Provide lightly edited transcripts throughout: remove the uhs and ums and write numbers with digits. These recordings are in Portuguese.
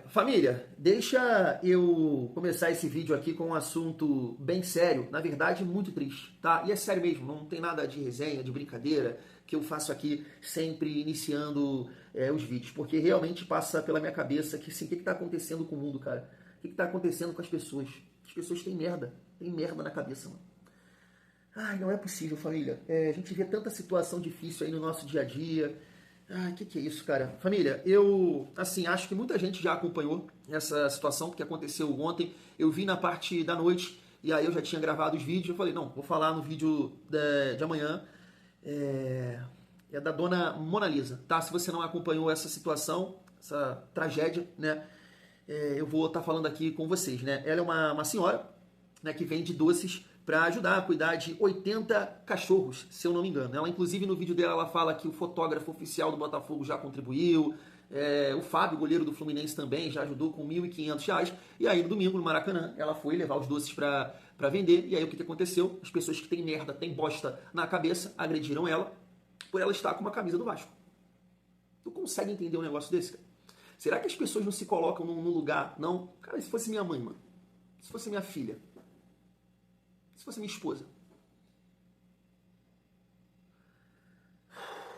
Família, deixa eu começar esse vídeo aqui com um assunto bem sério, na verdade muito triste, tá? E é sério mesmo, não tem nada de resenha, de brincadeira que eu faço aqui sempre iniciando os vídeos, porque realmente passa pela minha cabeça que assim, o que está acontecendo com o mundo, cara? O que está acontecendo com as pessoas? As pessoas têm merda na cabeça, mano. Ai, não é possível, família. A gente vê tanta situação difícil aí no nosso dia a dia. Ai, que é isso, cara? Família, eu, assim, acho que muita gente já acompanhou essa situação, porque aconteceu ontem. Eu vi na parte da noite, e aí eu já tinha gravado os vídeos. Eu falei, não, vou falar no vídeo de amanhã. É, é da dona Mona Lisa, tá? Se você não acompanhou essa situação, essa tragédia, né? Eu vou estar falando aqui com vocês, né? Ela é uma senhora, né, que vende doces para ajudar a cuidar de 80 cachorros, se eu não me engano. Ela, inclusive, no vídeo dela, ela fala que o fotógrafo oficial do Botafogo já contribuiu, o Fábio, goleiro do Fluminense, também já ajudou com R$ 1.500. E aí, no domingo, no Maracanã, ela foi levar os doces para vender. E aí, o que aconteceu? As pessoas que têm merda, têm bosta na cabeça, agrediram ela por ela estar com uma camisa do Vasco. Tu consegue entender um negócio desse, cara? Será que as pessoas não se colocam num lugar? Não. Cara, se fosse minha mãe, mano. Se fosse minha filha. Se fosse minha esposa.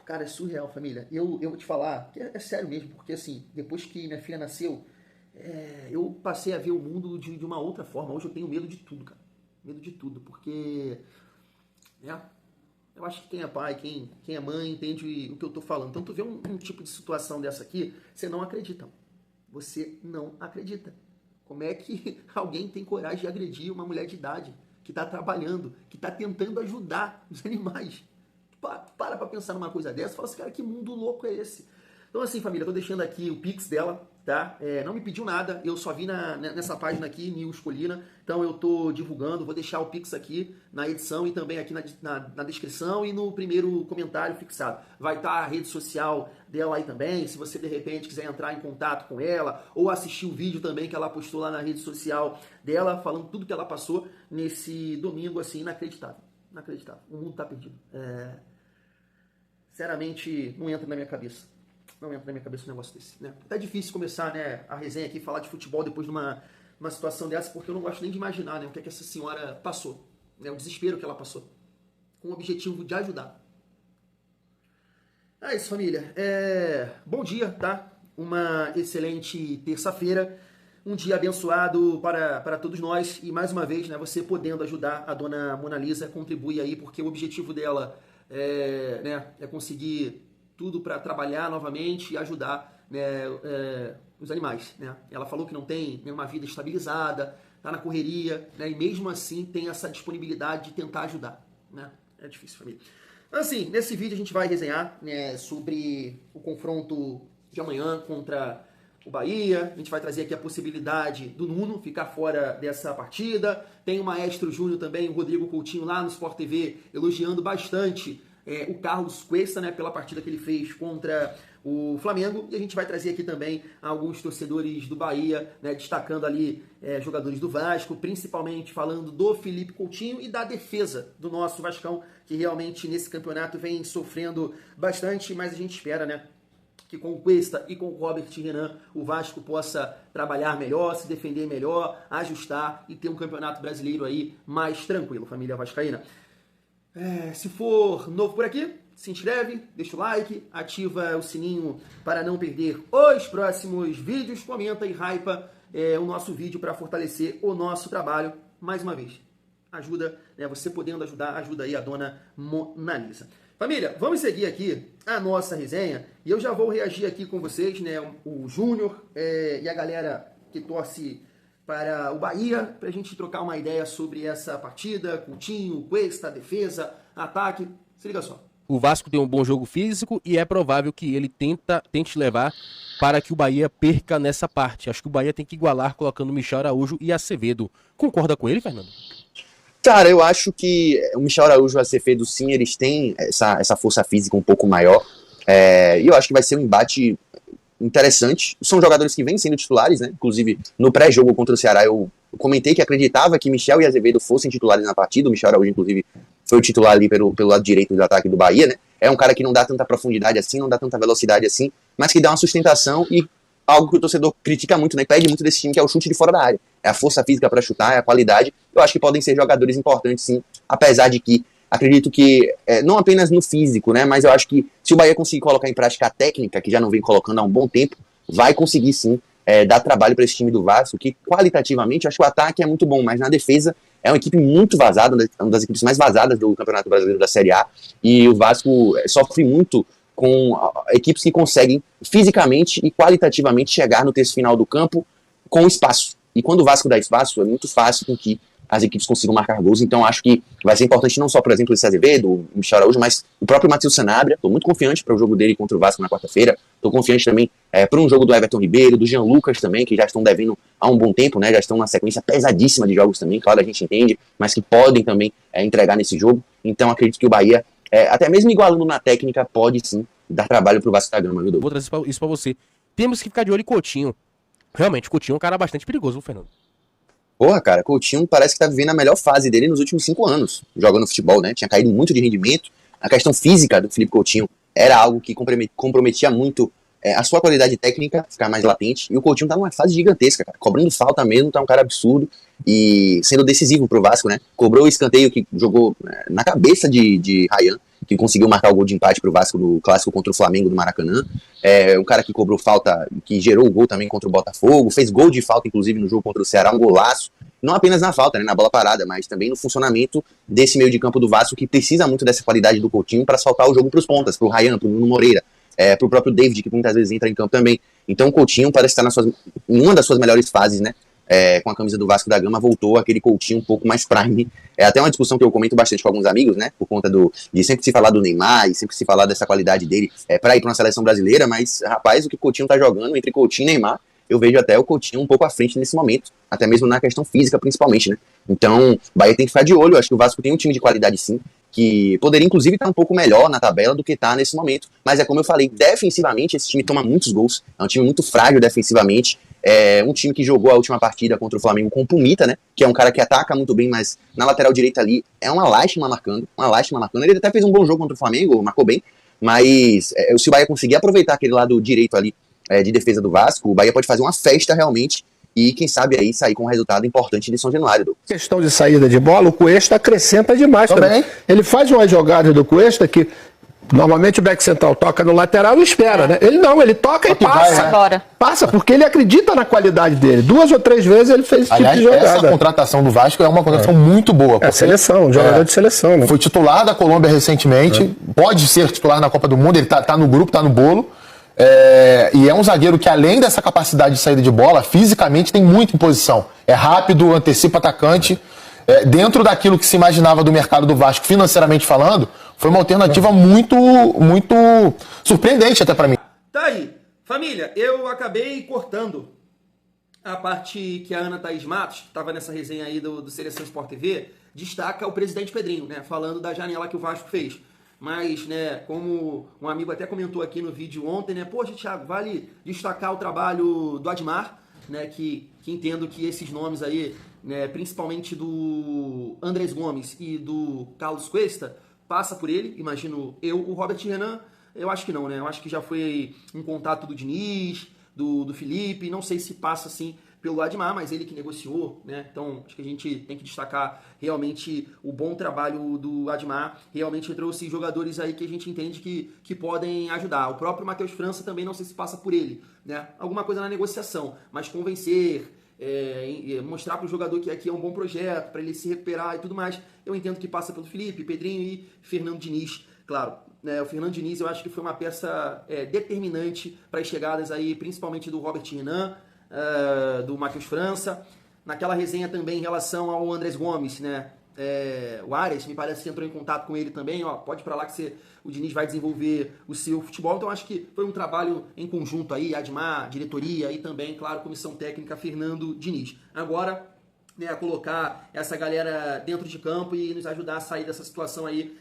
Cara, é surreal, família. Eu vou te falar, que é sério mesmo, porque assim, depois que minha filha nasceu, eu passei a ver o mundo de uma outra forma. Hoje eu tenho medo de tudo, cara. Medo de tudo, porque eu acho que quem é pai, quem é mãe, entende o que eu tô falando. Então tu vê um tipo de situação dessa aqui, você não acredita. Você não acredita. Como é que alguém tem coragem de agredir uma mulher de idade que está trabalhando, que está tentando ajudar os animais? Para pensar numa coisa dessa e fala assim, cara, que mundo louco é esse? Então assim, família, tô deixando aqui o Pix dela, tá? Não me pediu nada, eu só vi nessa página aqui, Nils Colina, então eu tô divulgando, vou deixar o Pix aqui na edição e também aqui na descrição e no primeiro comentário fixado. Vai estar a rede social dela aí também, se você de repente quiser entrar em contato com ela ou assistir o vídeo também que ela postou lá na rede social dela, falando tudo que ela passou nesse domingo, assim, inacreditável. Inacreditável. O mundo tá perdido. Sinceramente, não entra na minha cabeça. Não entra na minha cabeça um negócio desse, né? Tá difícil começar, né, a resenha aqui, falar de futebol depois de uma situação dessa, porque eu não gosto nem de imaginar, né, o que é que essa senhora passou, né, o desespero que ela passou, com o objetivo de ajudar. É isso, família. Bom dia, tá? Uma excelente terça-feira, um dia abençoado para todos nós e mais uma vez, né, você podendo ajudar a dona Mona Lisa, contribui aí, porque o objetivo dela é conseguir tudo para trabalhar novamente e ajudar, né, os animais, né? Ela falou que não tem nenhuma vida estabilizada, tá na correria, né, e mesmo assim tem essa disponibilidade de tentar ajudar, né? É difícil, família. Assim, nesse vídeo a gente vai resenhar, né, sobre o confronto de amanhã contra o Bahia. A gente vai trazer aqui a possibilidade do Nuno ficar fora dessa partida. Tem o Maestro Júnior também, o Rodrigo Coutinho lá no Sport TV, elogiando bastante o Carlos Cuesta, né, pela partida que ele fez contra o Flamengo. E a gente vai trazer aqui também alguns torcedores do Bahia, né, destacando ali jogadores do Vasco, principalmente falando do Felipe Coutinho e da defesa do nosso Vascão, que realmente nesse campeonato vem sofrendo bastante, mas a gente espera, né, que com o Cuesta e com o Robert Renan o Vasco possa trabalhar melhor, se defender melhor, ajustar e ter um campeonato brasileiro aí mais tranquilo, família vascaína. Se for novo por aqui, se inscreve, deixa o like, ativa o sininho para não perder os próximos vídeos, comenta e hypa o nosso vídeo para fortalecer o nosso trabalho. Mais uma vez, ajuda, né, você podendo ajudar, ajuda aí a dona Mona Lisa. Família, vamos seguir aqui a nossa resenha e eu já vou reagir aqui com vocês, né, o Júnior e a galera que torce para o Bahia, para a gente trocar uma ideia sobre essa partida, Coutinho, Cuesta, defesa, ataque. Se liga só. O Vasco tem um bom jogo físico e é provável que ele tente levar para que o Bahia perca nessa parte. Acho que o Bahia tem que igualar colocando Michel Araújo e Acevedo. Concorda com ele, Fernando? Cara, eu acho que o Michel Araújo e o Acevedo, sim, eles têm essa força física um pouco maior. E eu acho que vai ser um embate interessante. São jogadores que vêm sendo titulares, né? Inclusive, no pré-jogo contra o Ceará, eu comentei que acreditava que Michel e Azevedo fossem titulares na partida. O Michel Araújo, inclusive, foi o titular ali pelo lado direito do ataque do Bahia, né? É um cara que não dá tanta profundidade assim, não dá tanta velocidade assim, mas que dá uma sustentação e algo que o torcedor critica muito, né, e pede muito desse time, que é o chute de fora da área. É a força física para chutar, é a qualidade. Eu acho que podem ser jogadores importantes, sim, apesar de que acredito que, não apenas no físico, né, mas eu acho que se o Bahia conseguir colocar em prática a técnica, que já não vem colocando há um bom tempo, vai conseguir, sim, dar trabalho para esse time do Vasco, que qualitativamente, eu acho que o ataque é muito bom, mas na defesa é uma equipe muito vazada, uma das equipes mais vazadas do Campeonato Brasileiro da Série A, e o Vasco sofre muito com equipes que conseguem fisicamente e qualitativamente chegar no terço final do campo com espaço. E quando o Vasco dá espaço, é muito fácil com que as equipes consigam marcar gols. Então acho que vai ser importante não só, por exemplo, esse Azevedo, o Michel Araújo, mas o próprio Matheus Sanabria. Estou muito confiante para o jogo dele contra o Vasco na quarta-feira. Estou confiante também para um jogo do Everton Ribeiro, do Jean Lucas também, que já estão devendo há um bom tempo, né? Já estão na sequência pesadíssima de jogos também, claro, a gente entende, mas que podem também entregar nesse jogo. Então acredito que o Bahia, até mesmo igualando na técnica, pode sim dar trabalho pro Vasco da Gama, viu, Douglas? Vou trazer isso pra você. Temos que ficar de olho em Coutinho. Realmente, Coutinho é um cara bastante perigoso, viu, Fernando? Porra, cara, Coutinho parece que tá vivendo a melhor fase dele nos últimos 5 anos, jogando futebol, né? Tinha caído muito de rendimento. A questão física do Felipe Coutinho era algo que comprometia muito a sua qualidade técnica, ficar mais latente. E o Coutinho tá numa fase gigantesca, cara. Cobrando falta mesmo, tá um cara absurdo. E sendo decisivo pro Vasco, né? Cobrou o escanteio que jogou na cabeça de Ryan, que conseguiu marcar o gol de empate pro Vasco do clássico contra o Flamengo do Maracanã. Um cara que cobrou falta, que gerou o gol também contra o Botafogo, fez gol de falta, inclusive, no jogo contra o Ceará, um golaço. Não apenas na falta, né, na bola parada, mas também no funcionamento desse meio de campo do Vasco, que precisa muito dessa qualidade do Coutinho para soltar o jogo pros pontas, pro Ryan, pro Nuno Moreira, pro próprio David, que muitas vezes entra em campo também. Então o Coutinho parece estar em uma das suas melhores fases, né? Com a camisa do Vasco da Gama, voltou aquele Coutinho um pouco mais prime. É até uma discussão que eu comento bastante com alguns amigos, né? Por conta de sempre se falar do Neymar e sempre se falar dessa qualidade dele para ir para uma seleção brasileira, mas, rapaz, o que o Coutinho tá jogando entre Coutinho e Neymar, eu vejo até o Coutinho um pouco à frente nesse momento, até mesmo na questão física, principalmente, né? Então, o Bahia tem que ficar de olho. Eu acho que o Vasco tem um time de qualidade, sim, que poderia, inclusive, estar um pouco melhor na tabela do que está nesse momento. Mas é como eu falei, defensivamente, esse time toma muitos gols. É um time muito frágil defensivamente. É um time que jogou a última partida contra o Flamengo com o Pumita, né? Que é um cara que ataca muito bem, mas na lateral direita ali é uma lástima marcando. Ele até fez um bom jogo contra o Flamengo, marcou bem. Mas se o Bahia conseguir aproveitar aquele lado direito ali de defesa do Vasco, o Bahia pode fazer uma festa realmente e, quem sabe, aí sair com um resultado importante de São Januário. Questão de saída de bola, o Cuesta acrescenta demais também. Ele faz uma jogada do Cuesta que normalmente o back central toca no lateral e espera, né? Ele não, ele toca e passa. Vai, né? Passa, porque ele acredita na qualidade dele. 2 ou 3 vezes ele fez esse tipo de jogada. Essa contratação do Vasco é uma contratação muito boa. É seleção, um jogador de seleção, né? Foi titular da Colômbia recentemente, pode ser titular na Copa do Mundo, ele tá no grupo, tá no bolo. E é um zagueiro que, além dessa capacidade de saída de bola, fisicamente tem muita imposição. É rápido, antecipa atacante. Dentro daquilo que se imaginava do mercado do Vasco, financeiramente falando, foi uma alternativa muito surpreendente até pra mim. Tá aí. Família, eu acabei cortando a parte que a Ana Thaís Matos, que estava nessa resenha aí do Seleção Sport TV, destaca o presidente Pedrinho, né? Falando da janela que o Vasco fez. Mas, né, como um amigo até comentou aqui no vídeo ontem, né, poxa, Thiago, vale destacar o trabalho do Admar, né, que entendo que esses nomes aí, né, principalmente do Andrés Gomes e do Carlos Cuesta, passa por ele, imagino eu. O Robert Renan, eu acho que não, né, eu acho que já foi um contato do Diniz, do Felipe, não sei se passa assim pelo Admar, mas ele que negociou, né? Então acho que a gente tem que destacar realmente o bom trabalho do Admar, realmente trouxe jogadores aí que a gente entende que podem ajudar. O próprio Matheus França também não sei se passa por ele, né? Alguma coisa na negociação, mas convencer, mostrar para o jogador que aqui é um bom projeto, para ele se recuperar e tudo mais, eu entendo que passa pelo Felipe, Pedrinho e Fernando Diniz, claro. O Fernando Diniz eu acho que foi uma peça determinante para as chegadas aí, principalmente do Robert Renan, do Matheus França. Naquela resenha também em relação ao Andrés Gomes, né? O Ares, me parece que entrou em contato com ele também, ó, pode ir pra lá que o Diniz vai desenvolver o seu futebol. Então acho que foi um trabalho em conjunto aí, Admar, diretoria e também, claro, comissão técnica Fernando Diniz. Agora, né, colocar essa galera dentro de campo e nos ajudar a sair dessa situação aí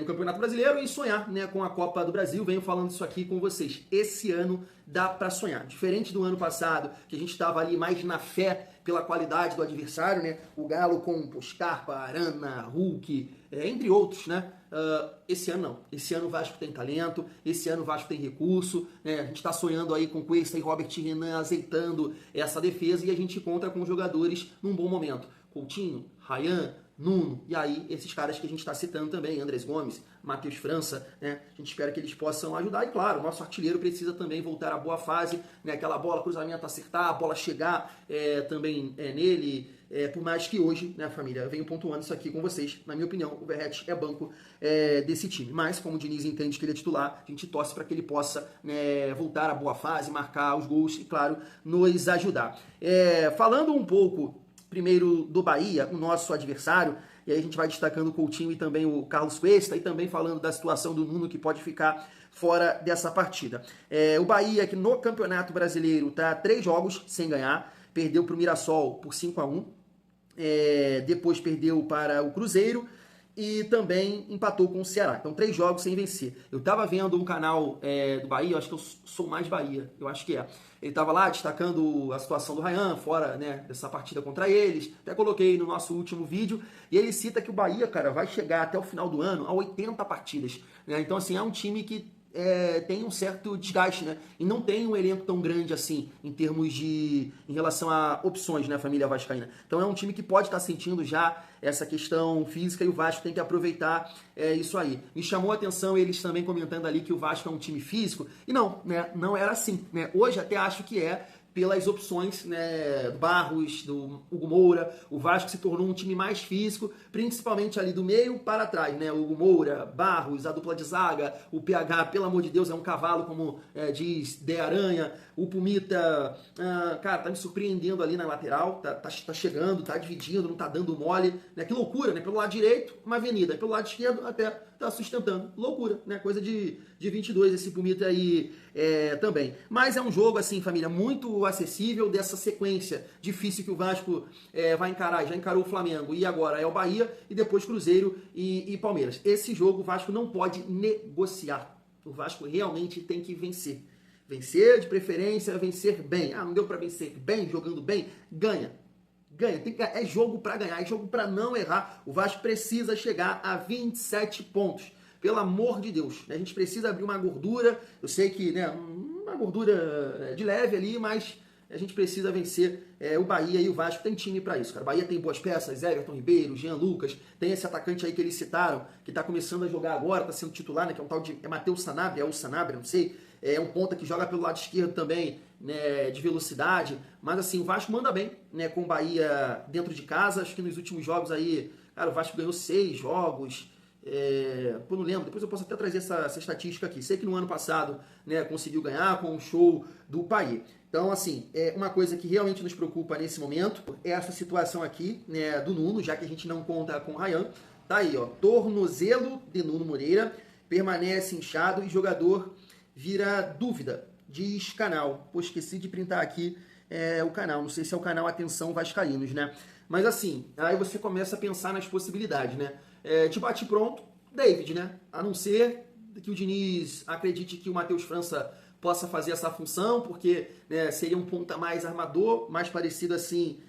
no Campeonato Brasileiro e sonhar, né, com a Copa do Brasil. Venho falando isso aqui com vocês. Esse ano dá para sonhar. Diferente do ano passado, que a gente estava ali mais na fé pela qualidade do adversário, né? O Galo com Scarpa, Arana, Hulk, entre outros, né? esse ano não. Esse ano o Vasco tem talento, esse ano o Vasco tem recurso, né? A gente está sonhando aí com Cuesta e Robert Renan azeitando essa defesa e a gente encontra com jogadores num bom momento. Coutinho, Ryan, Nuno, e aí esses caras que a gente está citando também, Andrés Gomes, Matheus França, né? A gente espera que eles possam ajudar. E claro, o nosso artilheiro precisa também voltar à boa fase, né? Aquela bola, cruzamento, acertar, a bola chegar também nele. Por mais que hoje, né, família, eu venho pontuando isso aqui com vocês, na minha opinião, o Verratti é banco desse time. Mas, como o Diniz entende que ele é titular, a gente torce para que ele possa, né, voltar à boa fase, marcar os gols e, claro, nos ajudar. Falando um pouco primeiro do Bahia, o nosso adversário, e aí a gente vai destacando o Coutinho e também o Carlos Cuesta, e também falando da situação do Nuno, que pode ficar fora dessa partida. O Bahia, que no Campeonato Brasileiro está 3 jogos sem ganhar, perdeu para o Mirassol por 5-1, depois perdeu para o Cruzeiro e também empatou com o Ceará. Então 3 jogos sem vencer. Eu estava vendo um canal do Bahia, eu acho que eu sou mais Bahia, eu acho que é. Ele estava lá destacando a situação do Ryan, fora, né, dessa partida contra eles. Até coloquei no nosso último vídeo. E ele cita que o Bahia, cara, vai chegar até o final do ano a 80 partidas. Né? Então, assim, é um time que tem um certo desgaste, né? E não tem um elenco tão grande assim, em relação a opções, né, família vascaína. Então é um time que pode estar sentindo já essa questão física e o Vasco tem que aproveitar isso aí. Me chamou a atenção eles também comentando ali que o Vasco é um time físico, e não, né, não era assim, né? Hoje até acho que pelas opções, né, do Barros, do Hugo Moura, o Vasco se tornou um time mais físico, principalmente ali do meio para trás, né, o Hugo Moura, Barros, a dupla de zaga, o PH, pelo amor de Deus, é um cavalo, como diz De Aranha, o Pumita, cara, tá me surpreendendo ali na lateral, tá chegando, tá dividindo, não tá dando mole, né, que loucura, né, pelo lado direito, uma avenida, pelo lado esquerdo até tá sustentando, loucura, né, coisa de 22 esse Pumita aí também. Mas é um jogo, assim, família, muito acessível dessa sequência difícil que o Vasco vai encarar. Já encarou o Flamengo e agora é o Bahia e depois Cruzeiro e Palmeiras. Esse jogo o Vasco não pode negociar. O Vasco realmente tem que vencer. Vencer, de preferência, vencer bem. Não deu para vencer bem, jogando bem? Ganha. Ganha. É jogo para ganhar, é jogo para não errar. O Vasco precisa chegar a 27 pontos. Pelo amor de Deus, a gente precisa abrir uma gordura, eu sei que, né, uma gordura de leve ali, mas a gente precisa vencer o Bahia e o Vasco tem time para isso, cara. O Bahia tem boas peças, Everton Ribeiro, Jean Lucas, tem esse atacante aí que eles citaram, que tá começando a jogar agora, tá sendo titular, né, que é um tal de Matheus Sanabria, o Sanabria, não sei, é um ponta que joga pelo lado esquerdo também, né, de velocidade, mas assim, o Vasco manda bem, né, com o Bahia dentro de casa. Acho que nos últimos jogos aí, cara, o Vasco ganhou 6 jogos, não lembro, depois eu posso até trazer essa estatística aqui. Sei que no ano passado, né, conseguiu ganhar com o show do Payet. Então, assim, uma coisa que realmente nos preocupa nesse momento é essa situação aqui, né, do Nuno, já que a gente não conta com o Ryan. Tá aí, ó, tornozelo de Nuno Moreira, permanece inchado e jogador vira dúvida, diz canal. Pô, esqueci de printar aqui o canal, não sei se é o canal Atenção Vascaínos, né? Mas assim, aí você começa a pensar nas possibilidades, né? De bate pronto, David, né? A não ser que o Diniz acredite que o Matheus França possa fazer essa função, porque, né, seria um ponta mais armador, mais parecido assim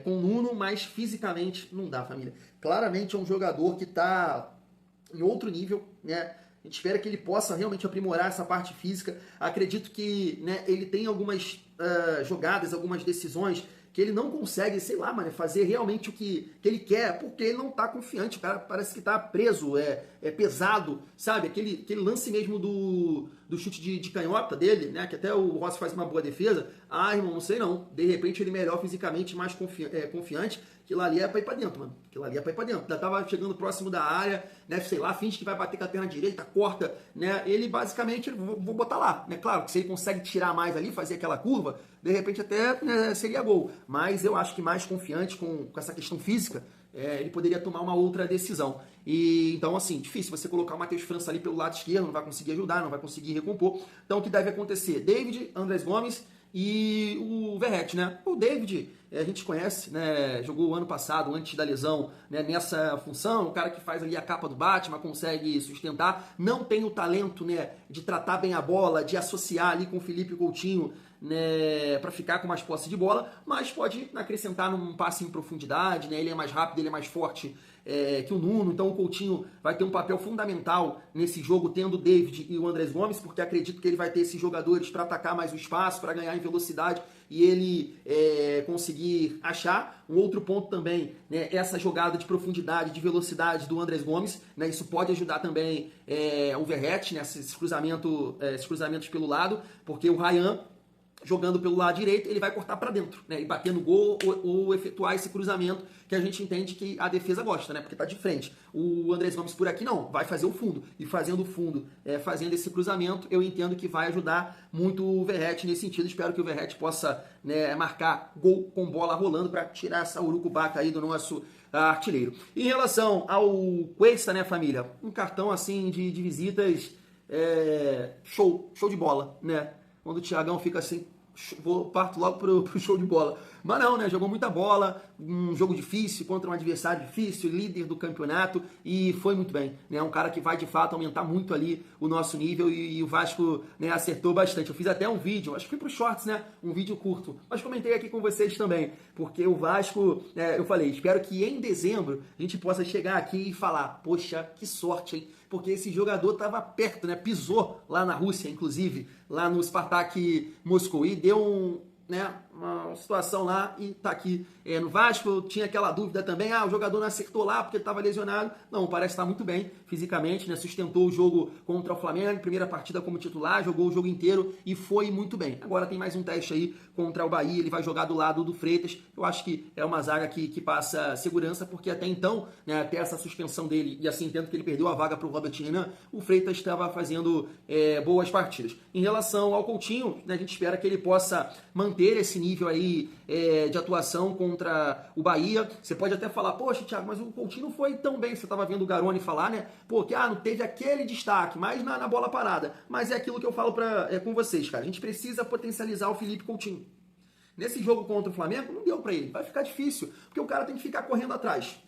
com o Nuno, mas fisicamente não dá, família. Claramente é um jogador que está em outro nível, né? A gente espera que ele possa realmente aprimorar essa parte física. Acredito que, né, ele tem algumas jogadas, algumas decisões que ele não consegue, sei lá, mano, fazer realmente o que ele quer, porque ele não tá confiante, o cara parece que tá preso, pesado, sabe? Aquele lance mesmo do chute de canhota dele, né? Que até o Rossi faz uma boa defesa. Irmão, não sei não. De repente ele melhor fisicamente, mais confiante. Aquilo ali é pra ir pra dentro, mano. Aquilo ali é pra ir pra dentro. Já tava chegando próximo da área, né? Sei lá, finge que vai bater com a perna direita, corta, né? Ele basicamente, vou botar lá, né? Claro que se ele consegue tirar mais ali, fazer aquela curva, de repente até, né, seria gol. Mas eu acho que mais confiante com essa questão física, ele poderia tomar uma outra decisão. E então, assim, difícil você colocar o Matheus França ali pelo lado esquerdo, não vai conseguir ajudar, não vai conseguir recompor. Então, o que deve acontecer? David, Andrés Gomes e o Verratti, né? O David, a gente conhece, né, jogou o ano passado, antes da lesão, né, nessa função, o cara que faz ali a capa do Batman, consegue sustentar, não tem o talento, né, de tratar bem a bola, de associar ali com o Felipe Coutinho, né, para ficar com mais posse de bola, mas pode acrescentar num passe em profundidade, né, ele é mais rápido, ele é mais forte que o Nuno, então o Coutinho vai ter um papel fundamental nesse jogo, tendo o David e o Andrés Gomes, porque acredito que ele vai ter esses jogadores para atacar mais o espaço, para ganhar em velocidade e ele conseguir achar. Um outro ponto também, né, essa jogada de profundidade, de velocidade do Andrés Gomes, né, isso pode ajudar também o Verratti, né, esses cruzamentos pelo lado, porque o Ryan, jogando pelo lado direito, ele vai cortar para dentro, né, e bater no gol ou efetuar esse cruzamento que a gente entende que a defesa gosta, né, porque tá de frente. O Andrés Gomes por aqui não, vai fazer o fundo, e fazendo o fundo, fazendo esse cruzamento, eu entendo que vai ajudar muito o Verratti nesse sentido. Espero que o Verratti possa, né, marcar gol com bola rolando para tirar essa urucubaca aí do nosso artilheiro. Em relação ao Cuesta, né, família, um cartão assim de visitas show de bola, né? Quando o Thiagão fica assim, parto logo pro show de bola. Mas não, né? Jogou muita bola, um jogo difícil, contra um adversário difícil, líder do campeonato, e foi muito bem, né? Um cara que vai, de fato, aumentar muito ali o nosso nível, e o Vasco, né, acertou bastante. Eu fiz até um vídeo, acho que foi pro Shorts, né? Um vídeo curto, mas comentei aqui com vocês também, porque o Vasco, eu falei, espero que em dezembro a gente possa chegar aqui e falar, poxa, que sorte, hein? Porque esse jogador estava perto, né? Pisou lá na Rússia, inclusive, lá no Spartak Moscou, e deu uma situação lá e tá aqui no Vasco. Eu tinha aquela dúvida também, o jogador não acertou lá porque estava lesionado. Não, parece estar muito bem fisicamente, né? Sustentou o jogo contra o Flamengo, primeira partida como titular, jogou o jogo inteiro e foi muito bem. Agora tem mais um teste aí contra o Bahia, ele vai jogar do lado do Freitas. Eu acho que é uma zaga que passa segurança, porque até então, né, até essa suspensão dele, e assim entendo que ele perdeu a vaga para o Robert Renan, o Freitas estava fazendo boas partidas. Em relação ao Coutinho, né, a gente espera que ele possa manter esse nível aí de atuação contra o Bahia. Você pode até falar, poxa, Thiago, mas o Coutinho não foi tão bem. Você estava vendo o Garoni falar, né? Pô, que não teve aquele destaque, mas na bola parada. Mas é aquilo que eu falo com vocês, cara. A gente precisa potencializar o Felipe Coutinho. Nesse jogo contra o Flamengo, não deu para ele. Vai ficar difícil, porque o cara tem que ficar correndo atrás.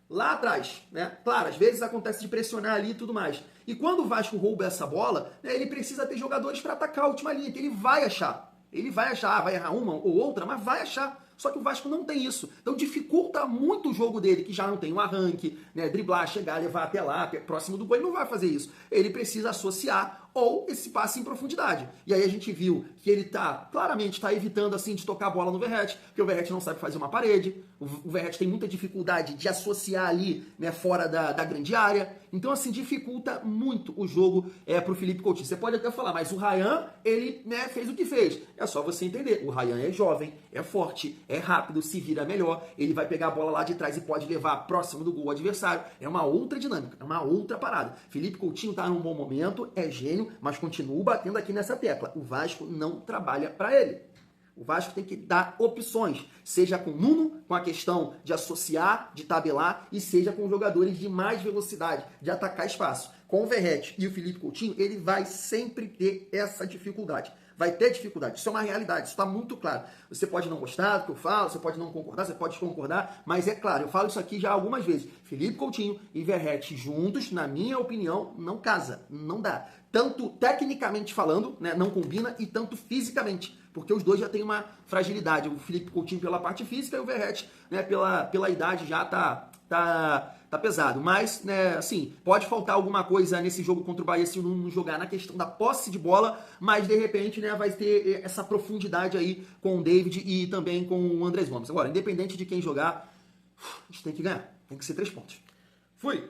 Lá atrás, né? Claro, às vezes acontece de pressionar ali e tudo mais. E quando o Vasco rouba essa bola, né, ele precisa ter jogadores para atacar a última linha, que ele vai achar. Ele vai achar, vai errar uma ou outra, mas vai achar. Só que o Vasco não tem isso. Então dificulta muito o jogo dele, que já não tem um arranque, né, driblar, chegar, levar até lá, próximo do gol. Ele não vai fazer isso. Ele precisa associar ou esse passe em profundidade. E aí a gente viu que ele claramente está evitando assim de tocar a bola no Verratti, porque o Verratti não sabe fazer uma parede, o Verratti tem muita dificuldade de associar ali, né, fora da grande área. Então assim, dificulta muito o jogo pro Felipe Coutinho. Você pode até falar, mas o Ryan, ele, né, fez o que fez. É só você entender, o Ryan é jovem, é forte, é rápido, se vira melhor, ele vai pegar a bola lá de trás e pode levar próximo do gol adversário. É uma outra dinâmica, é uma outra parada. Felipe Coutinho tá num bom momento, é gênio, mas continuo batendo aqui nessa tecla. O Vasco não trabalha para ele. O Vasco tem que dar opções, seja com o Nuno, com a questão de associar, de tabelar, e seja com jogadores de mais velocidade, de atacar espaço. Com o Verratti e o Felipe Coutinho, ele vai sempre ter essa dificuldade. Vai ter dificuldade, isso é uma realidade, isso está muito claro. Você pode não gostar do que eu falo, você pode não concordar, você pode concordar, mas é claro, eu falo isso aqui já algumas vezes. Felipe Coutinho e Verratti juntos, na minha opinião, não casa, não dá. Tanto tecnicamente falando, né, não combina, e tanto fisicamente, porque os dois já têm uma fragilidade. O Felipe Coutinho pela parte física e o Verratti, né, pela idade já tá pesado. Mas, né, assim, pode faltar alguma coisa nesse jogo contra o Bahia se não jogar na questão da posse de bola, mas de repente, né, vai ter essa profundidade aí com o David e também com o Andrés Gomes. Agora, independente de quem jogar, a gente tem que ganhar. Tem que ser 3 pontos. Fui!